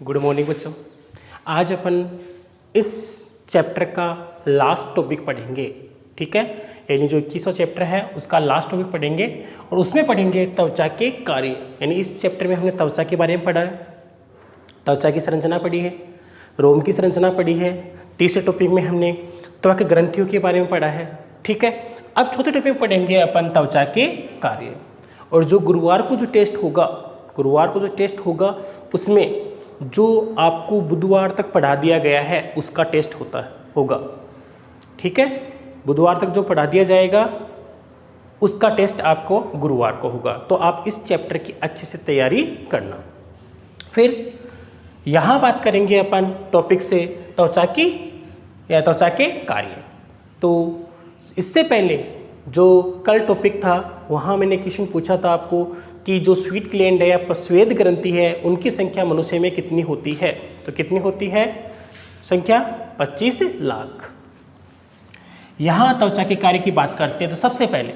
Good morning बच्चों। आज अपन इस चैप्टर का लास्ट टॉपिक पढ़ेंगे, ठीक है। यानी जो 21वां चैप्टर है उसका लास्ट टॉपिक पढ़ेंगे और उसमें पढ़ेंगे त्वचा के कार्य। यानी इस चैप्टर में हमने त्वचा के बारे में पढ़ा है, त्वचा की संरचना पढ़ी है, रोम की संरचना पढ़ी है। तीसरे टॉपिक में हमने त्वक ग्रंथियों के बारे में पढ़ा है, ठीक है। अब चौथे टॉपिक पढ़ेंगे अपन त्वचा के कार्य। और जो गुरुवार को जो टेस्ट होगा उसमें जो आपको बुधवार तक पढ़ा दिया गया है उसका टेस्ट होगा, ठीक है। बुधवार तक जो पढ़ा दिया जाएगा उसका टेस्ट आपको गुरुवार को होगा। तो आप इस चैप्टर की अच्छे से तैयारी करना। फिर यहाँ बात करेंगे अपन टॉपिक से त्वचा की या त्वचा के कार्य। तो इससे पहले जो कल टॉपिक था वहाँ मैंने क्वेश्चन पूछा था आपको कि जो स्वीट ग्लैंड है या प्रस्वेद ग्रंथि है उनकी संख्या मनुष्य में कितनी होती है। तो कितनी होती है संख्या? 25 लाख। यहाँ त्वचा के कार्य की बात करते हैं तो सबसे पहले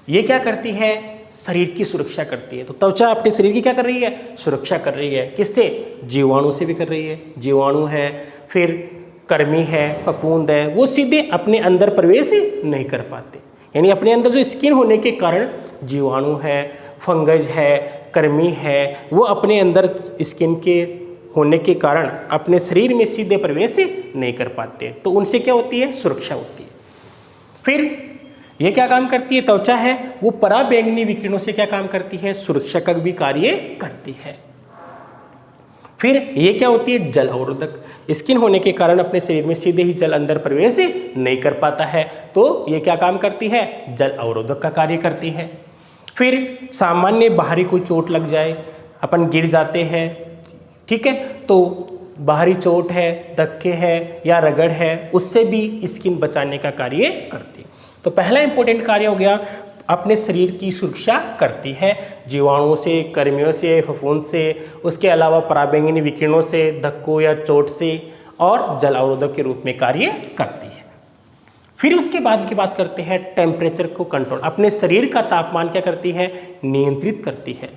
ये क्या करती है? शरीर की सुरक्षा करती है। तो त्वचा अपने शरीर की क्या कर रही है? सुरक्षा कर रही है। किससे? जीवाणु से भी कर रही है। जीवाणु है, फिर कृमि है, फफूंद है, वो सीधे अपने अंदर प्रवेश नहीं कर पाते। यानी अपने अंदर जो स्किन होने के कारण जीवाणु है, फंगस है, कृमि है, वो अपने अंदर स्किन के होने के कारण अपने शरीर में सीधे प्रवेश नहीं कर पाते। तो उनसे क्या होती है? सुरक्षा होती है। फिर ये क्या काम करती है? त्वचा है वो पराबैंगनी विकिरणों से क्या काम करती है? सुरक्षा का भी कार्य करती है। फिर ये क्या होती है? जल अवरोधक। स्किन होने के कारण अपने शरीर में सीधे ही जल अंदर प्रवेश नहीं कर पाता है, तो ये क्या काम करती है? जल अवरोधक का कार्य करती है। फिर सामान्य बाहरी कोई चोट लग जाए, अपन गिर जाते हैं, ठीक है, तो बाहरी चोट है, धक्के है या रगड़ है, उससे भी स्किन बचाने का कार्य करती है। तो पहला इंपॉर्टेंट कार्य हो गया, अपने शरीर की सुरक्षा करती है जीवाणुओं से, कृमियों से, फफूंद से, उसके अलावा पराबैंगनी विकिरणों से, धक्कों या चोट से, और जल अवरोधक के रूप में कार्य करती है। फिर उसके बाद की बात करते हैं टेम्परेचर को कंट्रोल। अपने शरीर का तापमान क्या करती है? नियंत्रित करती है।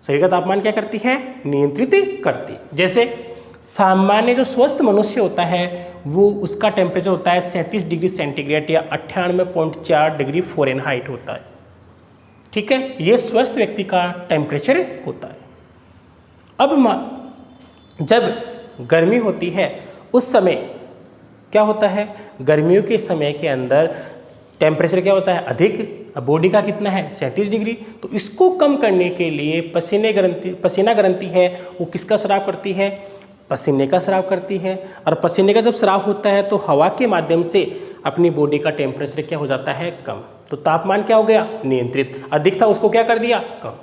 शरीर का तापमान क्या करती है? नियंत्रित करती है। जैसे सामान्य जो स्वस्थ मनुष्य होता है वो उसका टेम्परेचर होता है 37 डिग्री सेंटीग्रेड या 98.4 डिग्री फ़ारेनहाइट होता है, ठीक है। ये स्वस्थ व्यक्ति का टेम्परेचर होता है। अब जब गर्मी होती है उस समय क्या होता है? गर्मियों के समय के अंदर टेम्परेचर क्या होता है? अधिक। बॉडी का कितना है? 37 डिग्री। तो इसको कम करने के लिए पसीना ग्रंथि है वो किसका स्राव करती है? पसीने का स्राव करती है। और पसीने का जब स्राव होता है तो हवा के माध्यम से अपनी बॉडी का टेम्परेचर क्या हो जाता है? कम। तो तापमान क्या हो गया? नियंत्रित। अधिक था उसको क्या कर दिया? कम।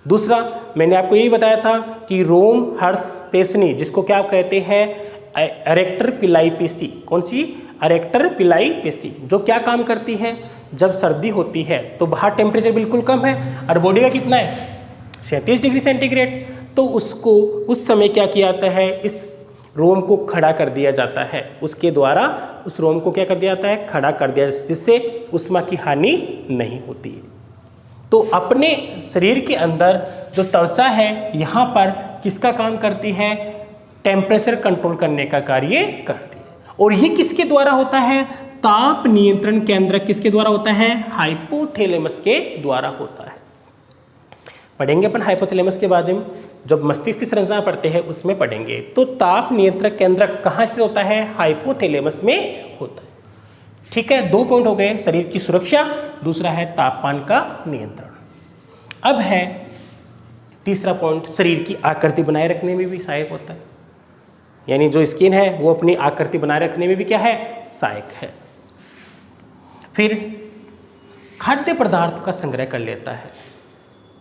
दूसरा मैंने आपको यही बताया था कि रोम हर्ष पेशनी, जिसको क्या कहते हैं? एरेक्टर पिलाई पेशी। कौन सी? एरेक्टर पिलाई पेशी, जो क्या काम करती है? जब सर्दी होती है तो बाहर टेम्परेचर बिल्कुल कम है और बॉडी का कितना है? 37 डिग्री सेंटीग्रेड। तो उसको उस समय क्या किया जाता है? इस रोम को खड़ा कर दिया जाता है। उसके द्वारा उस रोम को क्या कर दिया जाता है? खड़ा कर दिया जाता है, जिससे उष्मा की हानि नहीं होती है। तो अपने शरीर के अंदर जो त्वचा है यहाँ पर किसका काम करती है? टेम्परेचर कंट्रोल करने का कार्य करती है। और ये किसके द्वारा होता है? ताप नियंत्रण केंद्र किसके द्वारा होता है? हाइपोथैलेमस के द्वारा होता है। पढ़ेंगे अपन हाइपोथैलेमस के बारे में, जब मस्तिष्क की संरचना पढ़ते हैं उसमें पढ़ेंगे। तो ताप नियंत्रण केंद्र कहाँ स्थित होता है? हाइपोथैलेमस में होता है, ठीक है। 2 पॉइंट हो गए, शरीर की सुरक्षा, दूसरा है तापमान का नियंत्रण। अब है तीसरा पॉइंट, शरीर की आकृति बनाए रखने में भी सहायक होता है। यानी जो स्किन है वो अपनी आकृति बनाए रखने में भी क्या है? सहायक है। फिर खाद्य पदार्थ का संग्रह कर लेता है।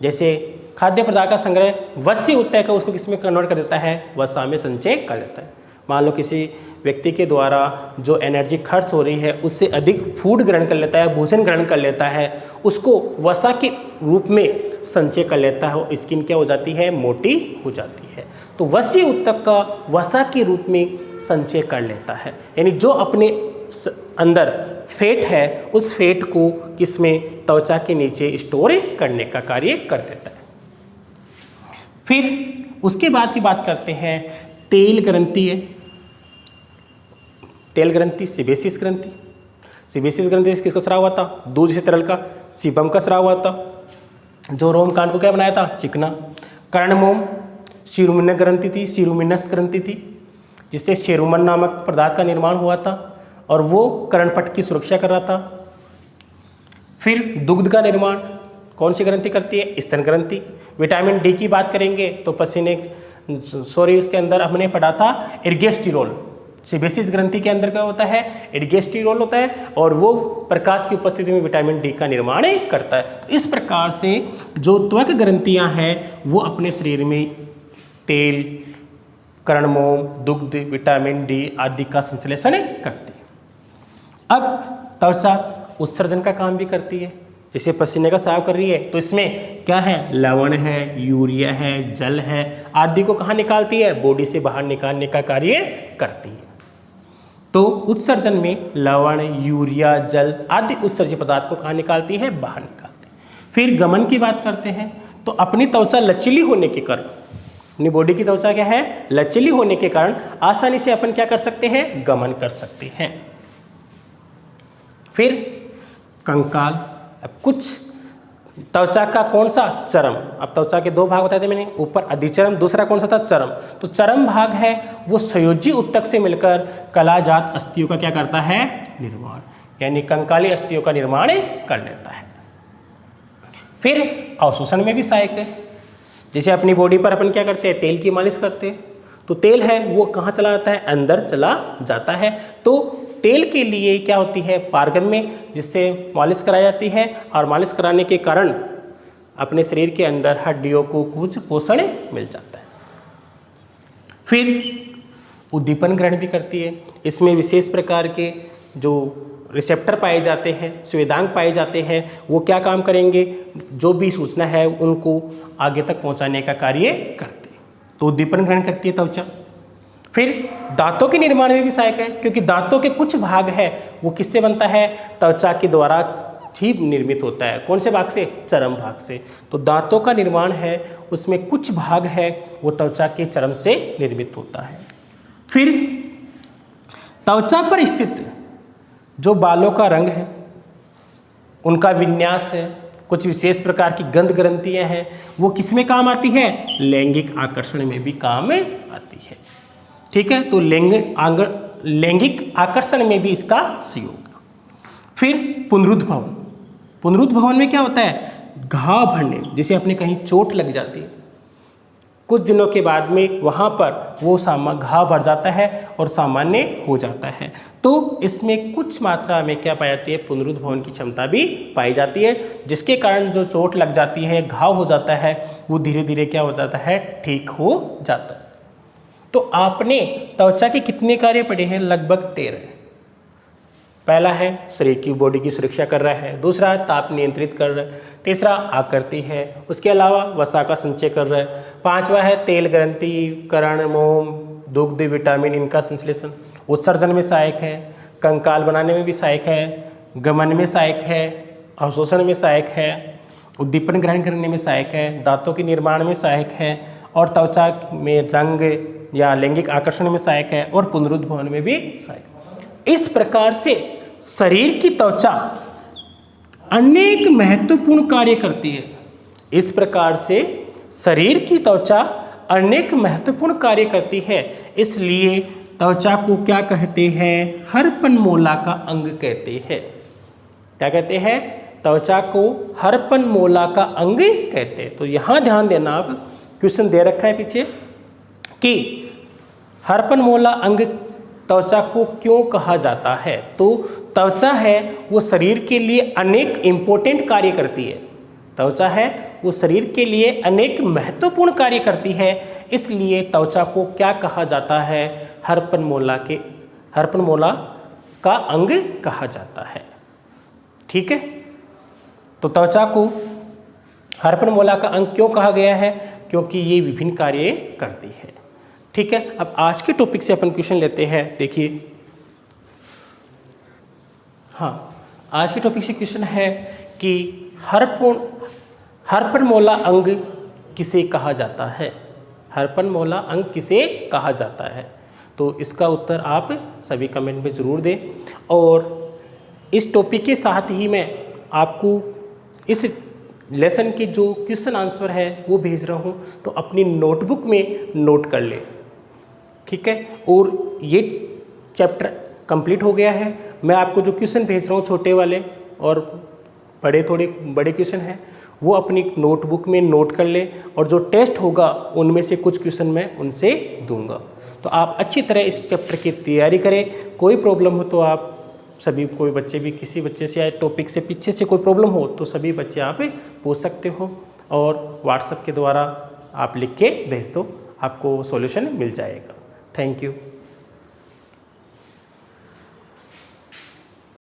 जैसे खाद्य पदार्थ का संग्रह वस्य उत्तय का उसको किस में कन्वर्ट कर देता है? वसा में संचय कर देता है। मान लो किसी व्यक्ति के द्वारा जो एनर्जी खर्च हो रही है उससे अधिक फूड ग्रहण कर लेता है, भोजन ग्रहण कर लेता है, उसको वसा के रूप में संचय कर लेता है, स्किन क्या हो जाती है? मोटी हो जाती है। तो वस्य उत्तक का वसा के रूप में संचय कर लेता है। यानी जो अपने अंदर फैट है उस फैट को किसमें? त्वचा के नीचे स्टोर करने का कार्य कर देता है। फिर उसके बाद की बात करते हैं तेल ग्रंथि है। तेल ग्रंथि, सीबेसियस ग्रंथि। सीबेसियस ग्रंथि से किसका स्राव हुआ था? दूध से तरल का सीबम का स्राव हुआ था, जो रोम कांड को क्या बनाया था? चिकना। कर्णमोम सीरुमिनस ग्रंथि थी, सीरुमिनस ग्रंथि थी, जिससे सेरुमन नामक पदार्थ का निर्माण हुआ था और वो कर्णपट की सुरक्षा कर रहा था। फिर दुग्ध का निर्माण कौन सी ग्रंथि करती है? स्तन ग्रंथि। विटामिन डी की बात करेंगे तो पसीने उसके अंदर हमने पढ़ा था एर्गेस्टिरोल। सीबेसियस ग्रंथि के अंदर क्या होता है? एर्गेस्टिरोल होता है और वो प्रकाश की उपस्थिति में विटामिन डी का निर्माण करता है। तो इस प्रकार से जो त्वक ग्रंथियां हैं वो अपने शरीर में तेल, कर्णमोम, दुग्ध, विटामिन डी आदि का संश्लेषण करती है। अब त्वचा उत्सर्जन का काम भी करती है, जैसे पसीने का स्राव कर रही है तो इसमें क्या है? लवण है, यूरिया है, जल है आदि को कहाँ निकालती है? बॉडी से बाहर निकालने का कार्य करती है। तो उत्सर्जन में लवण, यूरिया, जल आदि उत्सर्ज्य पदार्थ को कहाँ निकालती है? बाहर निकालती है। फिर गमन की बात करते हैं तो अपनी त्वचा लचीली होने के कारण, अपनी बॉडी की त्वचा क्या है? लचीली होने के कारण आसानी से अपन क्या कर सकते हैं? गमन कर सकते हैं। फिर कंकाल। अब कुछ त्वचा का कौन सा? चरम। अब त्वचा के दो भाग बताए थे मैंने, ऊपर अधिचरम, दूसरा कौन सा था? चरम। तो चरम भाग है वो संयोजी ऊतक से मिलकर कलाजात अस्थियों का क्या करता है? निर्माण, यानी कंकाली अस्थियों का निर्माण कर लेता है। फिर अवशोषण में भी सहायक है, जैसे अपनी बॉडी पर अपन क्या करते हैं? तेल की मालिश करते हैं, तो तेल है वो कहाँ चला जाता है? अंदर चला जाता है। तो तेल के लिए क्या होती है? पारगम में, जिससे मालिश कराई जाती है और मालिश कराने के कारण अपने शरीर के अंदर हड्डियों को कुछ पोषण मिल जाता है। फिर उद्दीपन ग्रहण भी करती है, इसमें विशेष प्रकार के जो रिसेप्टर पाए जाते हैं, स्वेदांग पाए जाते हैं, वो क्या काम करेंगे? जो भी सूचना है उनको आगे तक पहुंचाने का कार्य करते हैं। तो उद्दीपन ग्रहण करती है त्वचा। फिर दांतों के निर्माण में भी सहायक है, क्योंकि दांतों के कुछ भाग है वो किससे बनता है? त्वचा के द्वारा ही निर्मित होता है। कौन से भाग से? चरम भाग से। तो दांतों का निर्माण है उसमें कुछ भाग है वो त्वचा के चरम से निर्मित होता है। फिर त्वचा पर स्थित जो बालों का रंग है, उनका विन्यास है, कुछ विशेष प्रकार की गंध ग्रंथियां हैं, वो किस में काम आती है? लैंगिक आकर्षण में भी काम आती है। ठीक है, तो लैंगिक आकर्षण में भी इसका सहयोग। फिर पुनरुद्ध भवन। पुनरुद्ध भवन में क्या होता है? घाव भरने, जैसे अपने कहीं चोट लग जाती है, कुछ दिनों के बाद में वहाँ पर वो घाव भर जाता है और सामान्य हो जाता है। तो इसमें कुछ मात्रा में क्या पाई जाती है? पुनरुद्ध भवन की क्षमता भी पाई जाती है, जिसके कारण जो चोट लग जाती है, घाव हो जाता है, वो धीरे धीरे क्या हो जाता है? ठीक हो जाता है। तो आपने त्वचा के कितने कार्य पढ़े हैं? लगभग 13। पहला है शरीर की बॉडी की सुरक्षा कर रहा है, दूसरा ताप नियंत्रित कर रहा है, तीसरा आकृति है, उसके अलावा वसा का संचय कर रहा है, पांचवा है तेल ग्रंथि, कर्ण, मोम, दुग्ध, विटामिन इनका संश्लेषण, उत्सर्जन में सहायक है, कंकाल बनाने में भी सहायक है, गमन में सहायक है, अवशोषण में सहायक है, उद्दीपन ग्रहण करने में सहायक है, दांतों के निर्माण में सहायक है और त्वचा में रंग या लैंगिक आकर्षण में सहायक है और पुनरुद्ध भवन में भी सहायक। इस प्रकार से शरीर की त्वचा अनेक महत्वपूर्ण कार्य करती है। इस प्रकार से शरीर की त्वचा अनेक महत्वपूर्ण कार्य करती है, इसलिए त्वचा को क्या कहते हैं? हरपनमोला का अंग कहते हैं। क्या कहते हैं? त्वचा को हरपनमोला का अंग कहते हैं। तो यहाँ ध्यान देना, आप क्वेश्चन दे रखा है पीछे कि हरपनमोला अंग त्वचा को क्यों कहा जाता है। तो त्वचा है वो शरीर के लिए अनेक इंपॉर्टेंट कार्य करती है, त्वचा है वो शरीर के लिए अनेक महत्वपूर्ण कार्य करती है, इसलिए त्वचा को क्या कहा जाता है? हरपनमोला का अंग कहा जाता है। ठीक है, तो त्वचा को हरपनमोला का अंग क्यों कहा गया है? क्योंकि ये विभिन्न कार्य करती है। ठीक है, अब आज के टॉपिक से अपन क्वेश्चन लेते हैं। देखिए, हाँ, आज के टॉपिक से क्वेश्चन है कि हरपनमोला अंग किसे कहा जाता है। हरफनमौला अंक किसे कहा जाता है? तो इसका उत्तर आप सभी कमेंट में ज़रूर दें। और इस टॉपिक के साथ ही मैं आपको इस लेसन के जो क्वेश्चन आंसर है वो भेज रहा हूँ, तो अपनी नोटबुक में नोट कर ले, ठीक है। और ये चैप्टर कंप्लीट हो गया है। मैं आपको जो क्वेश्चन भेज रहा हूँ छोटे वाले और बड़े, थोड़े बड़े क्वेश्चन हैं, वो अपनी नोटबुक में नोट कर ले, और जो टेस्ट होगा उनमें से कुछ क्वेश्चन मैं उनसे दूंगा। तो आप अच्छी तरह इस चैप्टर की तैयारी करें। कोई प्रॉब्लम हो तो आप सभी, कोई बच्चे भी, किसी बच्चे से या टॉपिक से पीछे से कोई प्रॉब्लम हो तो सभी बच्चे आप पूछ सकते हो, और व्हाट्सएप के द्वारा आप लिख के भेज दो, आपको सॉल्यूशन मिल जाएगा। Thank you.